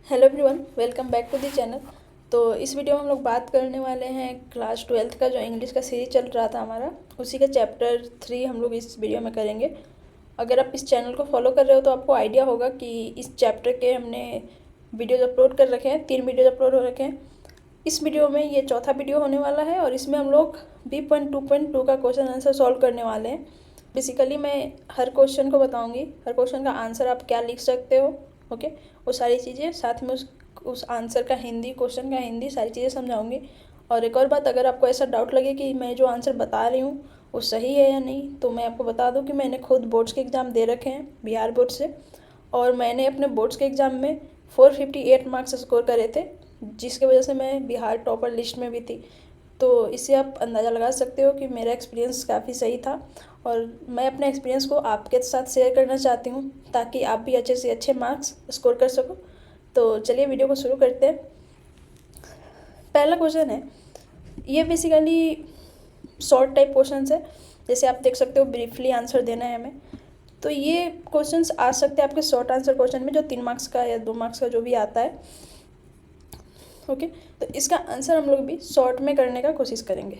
Hello everyone, welcome back to the channel. तो इस video में हम लोग बात करने वाले हैं क्लास 12th का जो इंग्लिश का सीरीज चल रहा था हमारा, उसी का चैप्टर 3 हम लोग इस वीडियो में करेंगे। अगर आप इस चैनल को फॉलो कर रहे हो तो आपको आइडिया होगा कि इस चैप्टर के हमने वीडियोज़ अपलोड कर रखे हैं, 3 वीडियोज़ अपलोड हो रखे हैं। इस वीडियो में ये चौथा वीडियो होने वाला है और इसमें हम लोग B.2.2 का क्वेश्चन आंसर सॉल्व करने वाले हैं। बेसिकली मैं हर क्वेश्चन को बताऊंगी, हर क्वेश्चन का आंसर आप क्या लिख सकते हो, ओके, वो सारी चीज़ें साथ में उस आंसर का हिंदी, क्वेश्चन का हिंदी, सारी चीज़ें समझाऊंगी। और एक और बात, अगर आपको ऐसा डाउट लगे कि मैं जो आंसर बता रही हूँ वो सही है या नहीं, तो मैं आपको बता दूँ कि मैंने खुद बोर्ड्स के एग्ज़ाम दे रखे हैं बिहार बोर्ड से, और मैंने अपने बोर्ड्स के एग्ज़ाम में 458 मार्क्स स्कोर करे थे, जिसकी वजह से मैं बिहार टॉपर लिस्ट में भी थी। तो इससे आप अंदाज़ा लगा सकते हो कि मेरा एक्सपीरियंस काफ़ी सही था, और मैं अपने एक्सपीरियंस को आपके साथ शेयर करना चाहती हूँ ताकि आप भी अच्छे से अच्छे मार्क्स स्कोर कर सको। तो चलिए वीडियो को शुरू करते हैं। पहला क्वेश्चन है, ये बेसिकली शॉर्ट टाइप क्वेश्चन है, जैसे आप देख सकते हो ब्रीफली आंसर देना है हमें। तो ये क्वेश्चंस आ सकते हैं आपके शॉर्ट आंसर क्वेश्चन में, जो 3 मार्क्स का या 2 मार्क्स का जो भी आता है, ओके। तो इसका आंसर हम लोग भी शॉर्ट में करने का कोशिश करेंगे।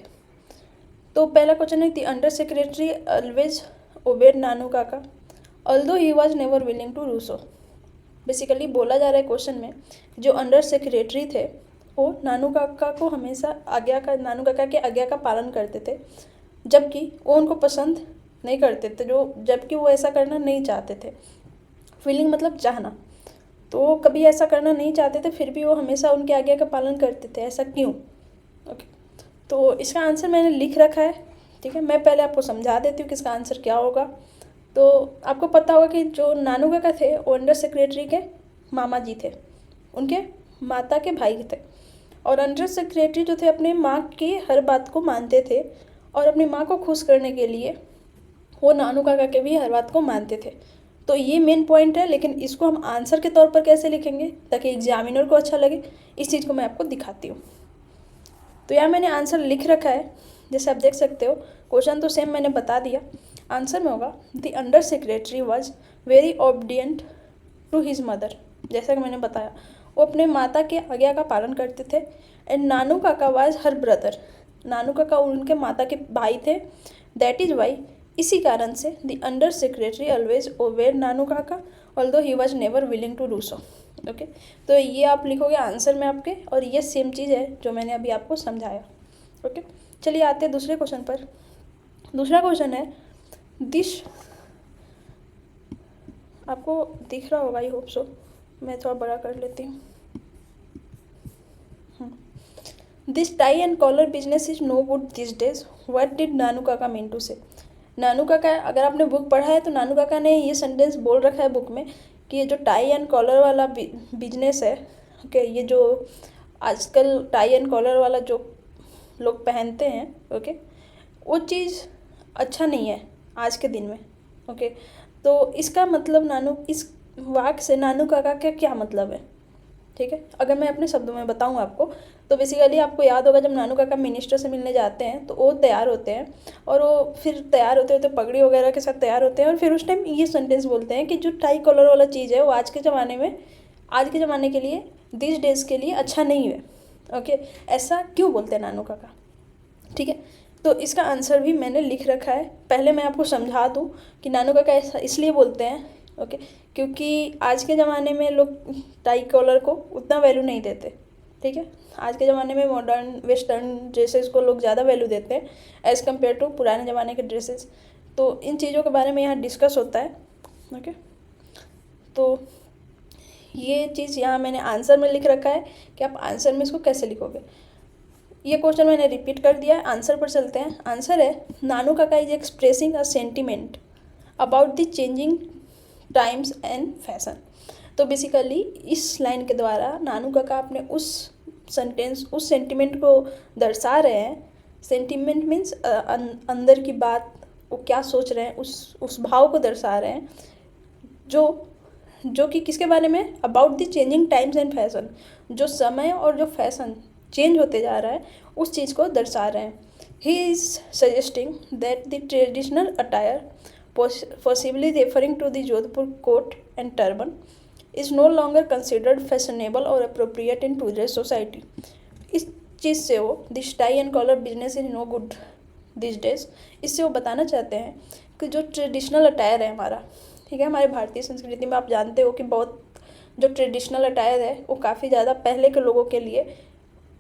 तो पहला क्वेश्चन है, the under secretary always obeyed Nanu Kaka although he was never willing to do so. Basically बोला जा रहा है क्वेश्चन में, जो अंडर सेक्रेटरी थे वो नानू काका को हमेशा नानू काका के आज्ञा का पालन करते थे, जबकि वो उनको पसंद नहीं करते थे, जबकि वो ऐसा करना नहीं चाहते थे। फीलिंग मतलब चाहना, तो वो कभी ऐसा करना नहीं चाहते थे, फिर भी वो हमेशा उनके आज्ञा का पालन करते थे। ऐसा क्यों? ओके, तो इसका आंसर मैंने लिख रखा है, ठीक है। मैं पहले आपको समझा देती हूँ कि इसका आंसर क्या होगा। तो आपको पता होगा कि जो नानू काका थे वो अंडर सेक्रेटरी के मामा जी थे, उनके माता के भाई थे। और अंडर सेक्रेटरी जो थे अपने माँ की हर बात को मानते थे, और अपनी माँ को खुश करने के लिए वो नानू काका के भी हर बात को मानते थे। तो ये मेन पॉइंट है, लेकिन इसको हम आंसर के तौर पर कैसे लिखेंगे ताकि एग्जामिनर को अच्छा लगे, इस चीज़ को मैं आपको दिखाती हूँ। तो यहाँ मैंने आंसर लिख रखा है, जैसे आप देख सकते हो। क्वेश्चन तो सेम मैंने बता दिया, आंसर में होगा the under secretary was very obedient to his mother. जैसा कि मैंने बताया, वो अपने माता के आज्ञा का पालन करते थे। एंड नानू काका वाज हर ब्रदर, नानू काका उनके माता के भाई थे। दैट इज़ वाई, इसी कारण से the under secretary always obeyed Nanu Kaka although he was never willing to do so. Okay, तो ये आप लिखोगे आंसर में आपके, और ये सेम चीज़ है जो मैंने अभी आपको समझाया। ओके, चलिए आते हैं दूसरे क्वेश्चन पर। दूसरा क्वेश्चन है, दिस, आपको दिख रहा होगा, आई होप सो, मैं थोड़ा बड़ा कर लेती हूँ। This tie and collar business is no good this days, what did Nanu Kaka mean to से। नानू काका, अगर आपने बुक पढ़ा है तो नानू काका ने ये सेंटेंस बोल रखा है बुक में कि ये जो टाई एंड कॉलर वाला बिजनेस है, ओके, ये जो आजकल टाई एंड कॉलर वाला जो लोग पहनते हैं, ओके, वो चीज़ अच्छा नहीं है आज के दिन में, ओके। तो इसका मतलब इस वाक्य से नानू काका का क्या मतलब है, ठीक है। अगर मैं अपने शब्दों में बताऊं आपको, तो बेसिकली आपको याद होगा जब नानू काका मिनिस्टर से मिलने जाते हैं तो वो तैयार होते हैं, और वो फिर तैयार होते होते पगड़ी वगैरह के साथ तैयार होते हैं, और फिर उस टाइम ये सेंटेंस बोलते हैं कि जो टाई कॉलर वाला चीज़ है वो आज के ज़माने के लिए, दिस डेज के लिए अच्छा नहीं है, ओके। ऐसा क्यों बोलते हैं नानू काका, ठीक है। तो इसका आंसर भी मैंने लिख रखा है। पहले मैं आपको समझा दूँ कि नानू काका ऐसा इसलिए बोलते हैं, ओके, क्योंकि आज के ज़माने में लोग टाई कॉलर को उतना वैल्यू नहीं देते, ठीक है। आज के ज़माने में मॉडर्न वेस्टर्न ड्रेसेस को लोग ज़्यादा वैल्यू देते हैं एज़ कम्पेयर टू पुराने ज़माने के ड्रेसेस। तो इन चीज़ों के बारे में यहाँ डिस्कस होता है, ओके। तो ये चीज़ यहाँ मैंने आंसर में लिख रखा है कि आप आंसर में इसको कैसे लिखोगे। ये क्वेश्चन मैंने रिपीट कर दिया है, आंसर पर चलते हैं। आंसर है, नानू काका is expressing a sentiment about the changing times and fashion. तो बेसिकली इस लाइन के द्वारा नानू काका अपने उस सेंटिमेंट को दर्शा रहे हैं। सेंटिमेंट मीन्स अंदर की बात, वो क्या सोच रहे हैं, उस भाव को दर्शा रहे हैं, जो कि किसके बारे में, about the changing times and fashion, जो समय और जो फैशन चेंज होते जा रहा है उस चीज़ को दर्शा रहे हैं। He is suggesting that the traditional attire, possibly referring to the Jodhpur coat and turban, is no longer considered fashionable और अप्रोप्रिएट इन टूडेज सोसाइटी। इस चीज़ से वो this tie and collar business is no good this days, इससे वो बताना चाहते हैं कि जो ट्रेडिशनल अटायर है हमारा, ठीक है, हमारे भारतीय संस्कृति में आप जानते हो कि बहुत जो ट्रेडिशनल अटायर है वो काफ़ी ज़्यादा पहले के लोगों के लिए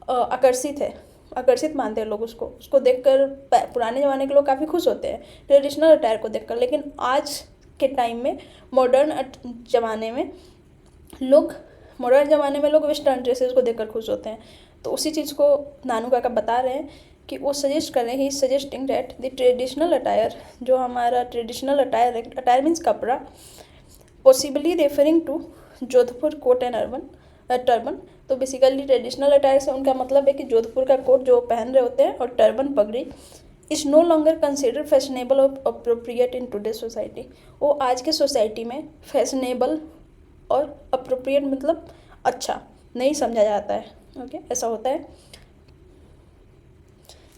आकर्षित मानते हैं लोग उसको देखकर पुराने ज़माने के लोग काफ़ी खुश होते हैं ट्रेडिशनल अटायर को देखकर। लेकिन आज के टाइम में मॉडर्न ज़माने में लोग वेस्टर्न ड्रेसेस को देखकर खुश होते हैं। तो उसी चीज़ को नानू काका बता रहे हैं कि वो सजेस्ट कर रहे हैं, he suggesting that the traditional attire, जो हमारा ट्रेडिशनल अटायर है, अटायर मीन्स कपड़ा, possibly referring to Jodhpur coat and turban. तो बेसिकली ट्रेडिशनल अटायर से उनका मतलब है कि जोधपुर का कोट जो पहन रहे होते हैं और टर्बन पगड़ी is no longer consider fashionable और अप्रोप्रिएट इन टूडे सोसाइटी। वो आज के सोसाइटी में फैशनेबल और अप्रोप्रिएट मतलब अच्छा नहीं समझा जाता है। ओके, ऐसा होता है।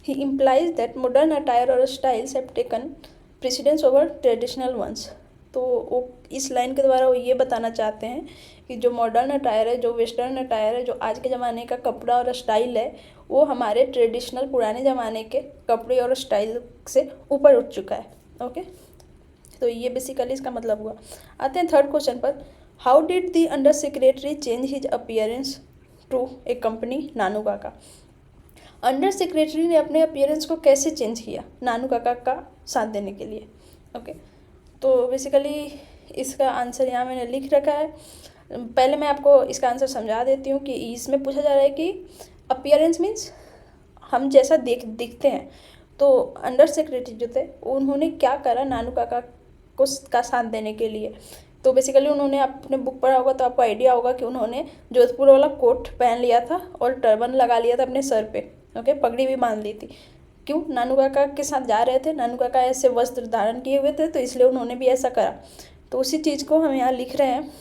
He implies that modern attire और styles have taken precedence over traditional ones. तो वो इस लाइन के द्वारा वो ये बताना चाहते हैं कि जो मॉडर्न अटायर है, जो वेस्टर्न अटायर है, जो आज के ज़माने का कपड़ा और स्टाइल है, वो हमारे ट्रेडिशनल पुराने ज़माने के कपड़े और स्टाइल से ऊपर उठ चुका है। ओके, तो ये बेसिकली इसका मतलब हुआ। आते हैं थर्ड क्वेश्चन पर। How did the under secretary change his appearance to accompany Nanu Kaka. Under secretary ने अपने अपीयरेंस को कैसे चेंज किया नानू काका का साथ देने के लिए। ओके, तो बेसिकली इसका आंसर यहाँ मैंने लिख रखा है। पहले मैं आपको इसका आंसर समझा देती हूँ कि इसमें पूछा जा रहा है कि अपीयरेंस मीन्स हम जैसा दिखते हैं। तो अंडर सेक्रेटरी जो थे उन्होंने क्या करा नानू काका को का साथ देने के लिए। तो बेसिकली उन्होंने आपने बुक पढ़ा होगा तो आपको आइडिया होगा कि उन्होंने जोधपुर वाला कोट पहन लिया था और टर्बन लगा लिया था अपने सर पे। ओके, पगड़ी भी बांध ली थी। क्यों? नानू काका के साथ जा रहे थे, नानू काका ऐसे वस्त्र धारण किए हुए थे, तो इसलिए उन्होंने भी ऐसा करा। तो उसी चीज़ को हम यहाँ लिख रहे हैं।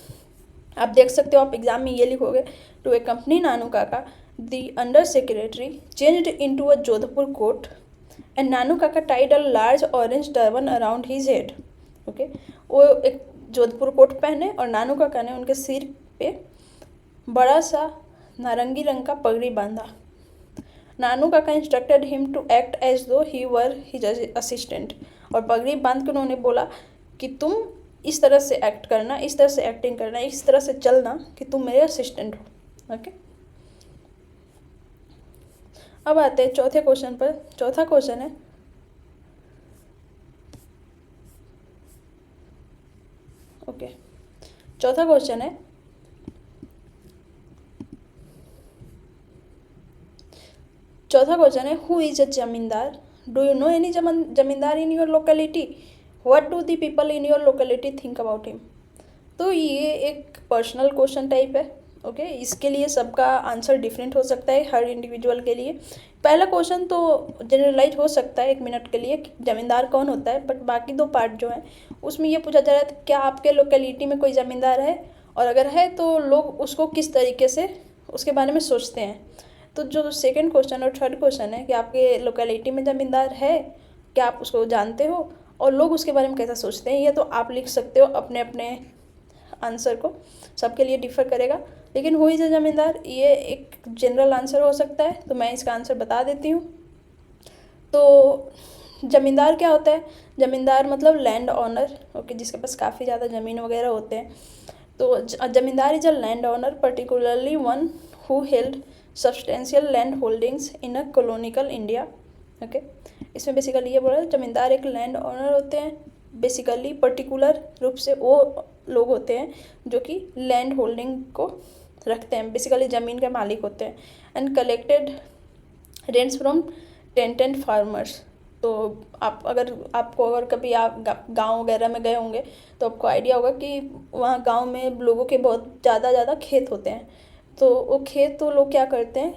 आप देख सकते हो, आप एग्जाम में ये लिखोगे, to accompany Nanu Kaka the under secretary changed into a Jodhpur coat and Nanu Kaka tied a large orange turban around his head. Okay, वो एक जोधपुर कोट पहने और नानू काका ने उनके सिर पे बड़ा सा नारंगी रंग का पगड़ी बांधा। नानू काका instructed him to act as though he were his assistant. और पगड़ी बांध के उन्होंने बोला कि तुम इस तरह से एक्ट करना, इस तरह से एक्टिंग करना, इस तरह से चलना कि तुम मेरे असिस्टेंट हो। ओके, अब आते हैं चौथे क्वेश्चन पर। चौथा क्वेश्चन है, चौथा क्वेश्चन है, हु इज अ जमींदार। डू यू नो एनी जमींदार in your locality. What do the people in your locality think about him. तो ये एक पर्सनल क्वेश्चन टाइप है। ओके, इसके लिए सबका आंसर डिफरेंट हो सकता है हर इंडिविजुअल के लिए। पहला क्वेश्चन तो जनरलाइज हो सकता है 1 मिनट के लिए कि जमींदार कौन होता है, बट बाकी 2 पार्ट जो हैं उसमें ये पूछा जा रहा है क्या आपके लोकेलिटी में कोई ज़मींदार है, और अगर है तो लोग उसको किस तरीके से उसके बारे में सोचते हैं। तो जो सेकंड क्वेश्चन और थर्ड क्वेश्चन है कि आपके लोकेलिटी में ज़मींदार है, क्या आप उसको जानते हो और लोग उसके बारे में कैसा सोचते हैं, ये तो आप लिख सकते हो अपने अपने आंसर को, सबके लिए डिफ़र करेगा। लेकिन हु इज़ अ जमींदार ये एक जनरल आंसर हो सकता है, तो मैं इसका आंसर बता देती हूँ। तो ज़मींदार क्या होता है? ज़मींदार मतलब लैंड ऑनर। ओके, जिसके पास काफ़ी ज़्यादा ज़मीन वगैरह होते हैं। तो जमींदार is a land owner, particularly one who held substantial land holdings in a कॉलोनिकल India. Okay, इसमें बेसिकली ये बोल रहा है जमींदार एक लैंड ऑनर होते हैं। बेसिकली पर्टिकुलर रूप से वो लोग होते हैं जो कि लैंड होल्डिंग को रखते हैं, बेसिकली ज़मीन के मालिक होते हैं। And collected rents from tenant farmers. तो आपको अगर कभी आप गांव वगैरह में गए होंगे तो आपको आइडिया होगा कि वहाँ गांव में लोगों के बहुत ज़्यादा खेत होते हैं। तो वो खेत तो लोग क्या करते हैं,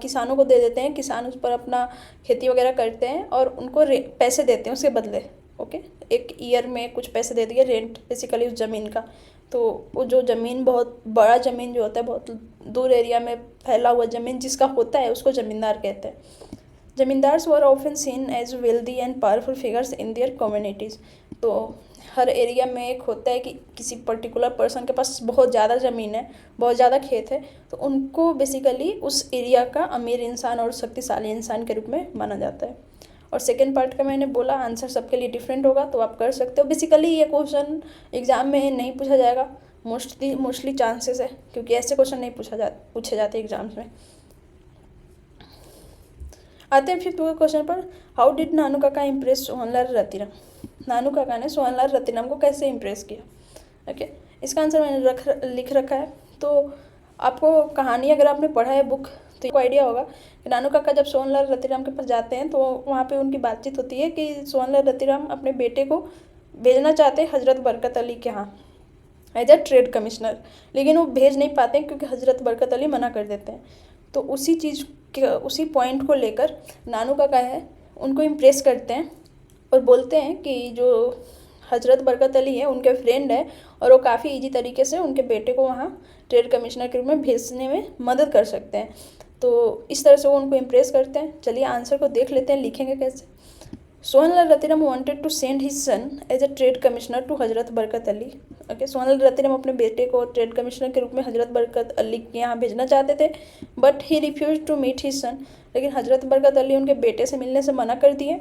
किसानों को दे देते हैं, किसान उस पर अपना खेती वगैरह करते हैं और उनको पैसे देते हैं उसके बदले। ओके, एक ईयर में कुछ पैसे दे दिए, रेंट बेसिकली उस ज़मीन का। तो वो जो ज़मीन, बहुत बड़ा ज़मीन जो होता है, बहुत दूर एरिया में फैला हुआ ज़मीन जिसका होता है, उसको ज़मींदार कहते हैं। Zamindars were often seen as wealthy and powerful figures in their communities. तो हर एरिया में एक होता है कि किसी पर्टिकुलर पर्सन के पास बहुत ज़्यादा ज़मीन है, बहुत ज़्यादा खेत है, तो उनको बेसिकली उस एरिया का अमीर इंसान और शक्तिशाली इंसान के रूप में माना जाता है। और सेकेंड पार्ट का मैंने बोला आंसर सबके लिए डिफरेंट होगा, तो आप कर सकते हो। बेसिकली ये क्वेश्चन एग्ज़ाम में नहीं पूछा जाएगा, मोस्टली चांसेस है, क्योंकि ऐसे क्वेश्चन नहीं पूछे जाते एग्जाम्स में। आते हैं फिफ्थ क्वेश्चन पर। हाउ डिड नानू काका इम्प्रेस सोहनलाल रतिराम? नानू काका ने सोहनलाल रतिराम को कैसे इम्प्रेस किया? ओके, इसका आंसर मैंने लिख रखा है। तो आपको कहानी अगर आपने पढ़ा है बुक तो आपको आइडिया होगा कि नानू काका जब सोहनलाल रतिराम के पास जाते हैं तो वहाँ पे उनकी बातचीत होती है कि सोहनलाल रतिराम अपने बेटे को भेजना चाहते हैं हज़रत बरकत अली के यहाँ एज अ ट्रेड कमिश्नर, लेकिन वो भेज नहीं पाते हैं क्योंकि हज़रत बरकत अली मना कर देते हैं। तो उसी पॉइंट को लेकर नानू काका है उनको इम्प्रेस करते हैं और बोलते हैं कि जो हज़रत बरकत अली है उनके फ्रेंड है और वो काफ़ी इजी तरीके से उनके बेटे को वहाँ ट्रेड कमिश्नर के रूप में भेजने में मदद कर सकते हैं। तो इस तरह से वो उनको इम्प्रेस करते हैं। चलिए आंसर को देख लेते हैं, लिखेंगे कैसे। Sohanlal Ratiram wanted to send his son as a trade commissioner to Hazrat Barkat Ali. Okay, Sohanlal Ratiram अपने बेटे को ट्रेड कमिश्नर के रूप में हज़रत बरकत अली के यहाँ भेजना चाहते थे, but he refuse to meet his son. लेकिन हज़रत बरकत अली उनके बेटे से मिलने से मना कर दिए।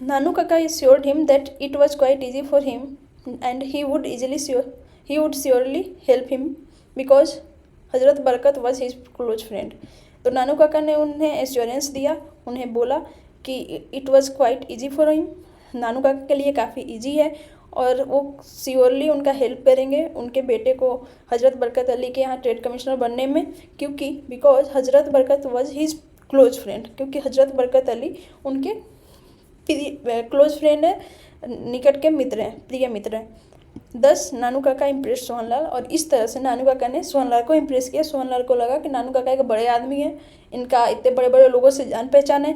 नानू काका assured him that it was quite easy for him and he would surely help him because हज़रत बरकत was his close friend। तो नानू काका ने उन्हें एश्योरेंस दिया, उन्हें बोला कि it was quite easy for him, Nanu Kaka के लिए काफ़ी ईजी है और वो श्योरली उनका हेल्प करेंगे उनके बेटे को हज़रत बरकत अली के यहाँ ट्रेड कमिश्नर बनने में, क्योंकि बिकॉज हज़रत बरकत वॉज हिज क्लोज फ्रेंड, क्योंकि हज़रत बरकत अली उनके क्लोज फ्रेंड है, निकट के मित्र हैं, प्रिय मित्र हैं। 10 नानू काका इम्प्रेस सोहनलाल, और इस तरह से नानू काका ने सोहनलाल को इम्प्रेस किया। सोहनलाल को लगा कि नानू काका एक बड़े आदमी हैं, इनका इतने बड़े बड़े लोगों से जान पहचान है,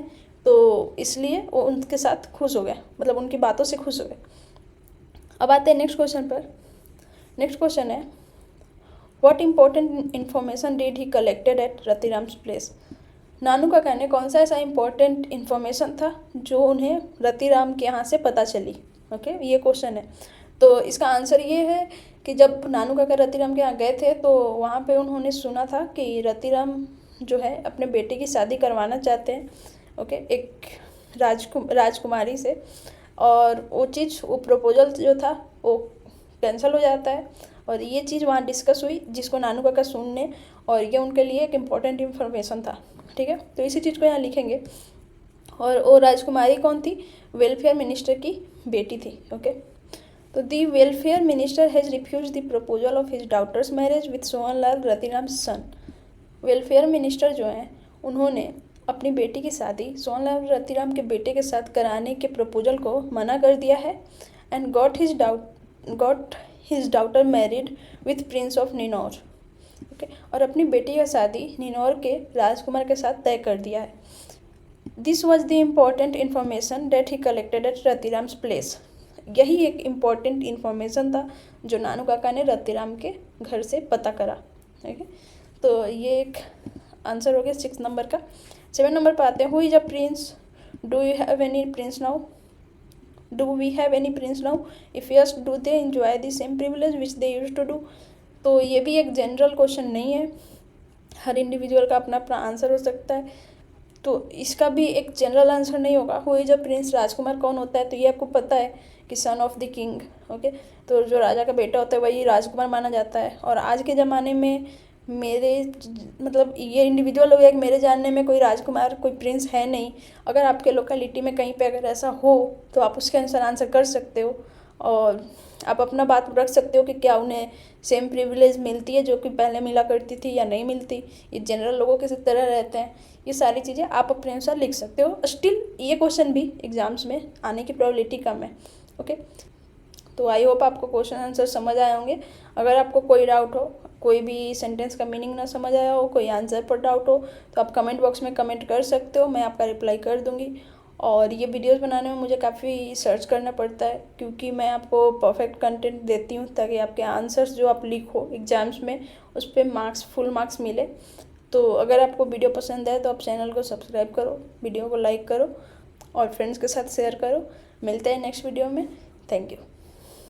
तो इसलिए वो उनके साथ खुश हो गए, मतलब उनकी बातों से खुश हो गए। अब आते हैं नेक्स्ट क्वेश्चन पर। नेक्स्ट क्वेश्चन है what important information did he collected at Ratiram's place? Nanu Kaka ने कौन सा ऐसा इम्पोर्टेंट इन्फॉर्मेशन था जो उन्हें रतिराम के यहाँ से पता चली? ओके, ये क्वेश्चन है। तो इसका आंसर ये है कि जब नानू काका रतिराम के यहाँ गए थे तो वहाँ पे उन्होंने सुना था कि रतिराम जो है अपने बेटे की शादी करवाना चाहते हैं, ओके, एक राजकुमारी से, और वो प्रपोजल जो था वो कैंसिल हो जाता है और ये चीज़ वहाँ डिस्कस हुई जिसको नानू काका सुनने, और ये उनके लिए एक इम्पॉर्टेंट इन्फॉर्मेशन था। ठीक है, तो इसी चीज़ को यहाँ लिखेंगे। और वो राजकुमारी कौन थी? वेलफेयर मिनिस्टर की बेटी थी। ओके, तो the welfare minister has refuse the proposal of his daughter's marriage with Sohanlal Ratiram son. Welfare minister जो हैं उन्होंने अपनी बेटी की शादी सोहनलाल रतिराम के बेटे के साथ कराने के प्रपोजल को मना कर दिया है and got his daughter married with prince of Ninaur. Okay, और अपनी बेटी का शादी निनौर के राजकुमार के साथ तय कर दिया है। This was the important information that he collected at Ratiram's place. यही एक इम्पॉर्टेंट इन्फॉर्मेशन था जो नानू काका ने रतिराम के घर से पता करा। ओके, तो ये एक आंसर हो गया 6 नंबर का। 7 नंबर पर आते हैं। Who is a prince? Do we have any prince now? If yes, do they enjoy the same privilege which they used to do? तो ये भी एक जनरल क्वेश्चन नहीं है, हर इंडिविजुअल का अपना अपना आंसर हो सकता है, तो इसका भी एक जनरल आंसर नहीं होगा। हु इज अ प्रिंस, राजकुमार कौन होता है? तो ये आपको पता है कि son of the king. Okay, तो जो राजा का बेटा होता है वही राजकुमार माना जाता है। और आज के ज़माने में ये इंडिविजुअल हो गया कि मेरे जानने में कोई राजकुमार, कोई प्रिंस है नहीं। अगर आपके लोकेलिटी में कहीं पे अगर ऐसा हो तो आप उसके अनुसार आंसर कर सकते हो और आप अपना बात रख सकते हो कि क्या उन्हें सेम प्रिविलेज मिलती है जो कि पहले मिला करती थी या नहीं मिलती, ये जनरल लोगों के तरह रहते हैं। ये सारी चीज़ें आप अपने अनुसार लिख सकते हो। स्टिल ये क्वेश्चन भी एग्जाम्स में आने की प्रोबेबिलिटी कम है। ओके, तो आई होप आपको क्वेश्चन आंसर समझ आए होंगे। अगर आपको कोई डाउट हो, कोई भी सेंटेंस का मीनिंग ना समझ आया हो, कोई आंसर पर डाउट हो, तो आप कमेंट बॉक्स में कमेंट कर सकते हो, मैं आपका रिप्लाई कर दूँगी। और ये वीडियोस बनाने में मुझे काफ़ी सर्च करना पड़ता है क्योंकि मैं आपको परफेक्ट कंटेंट देती हूँ ताकि आपके आंसर्स जो आप लिखो एग्जाम्स में उस पर फुल मार्क्स मिले। तो अगर आपको वीडियो पसंद है तो आप चैनल को सब्सक्राइब करो, वीडियो को लाइक करो और फ्रेंड्स के साथ शेयर करो। मिलते हैं नेक्स्ट वीडियो में। Thank you.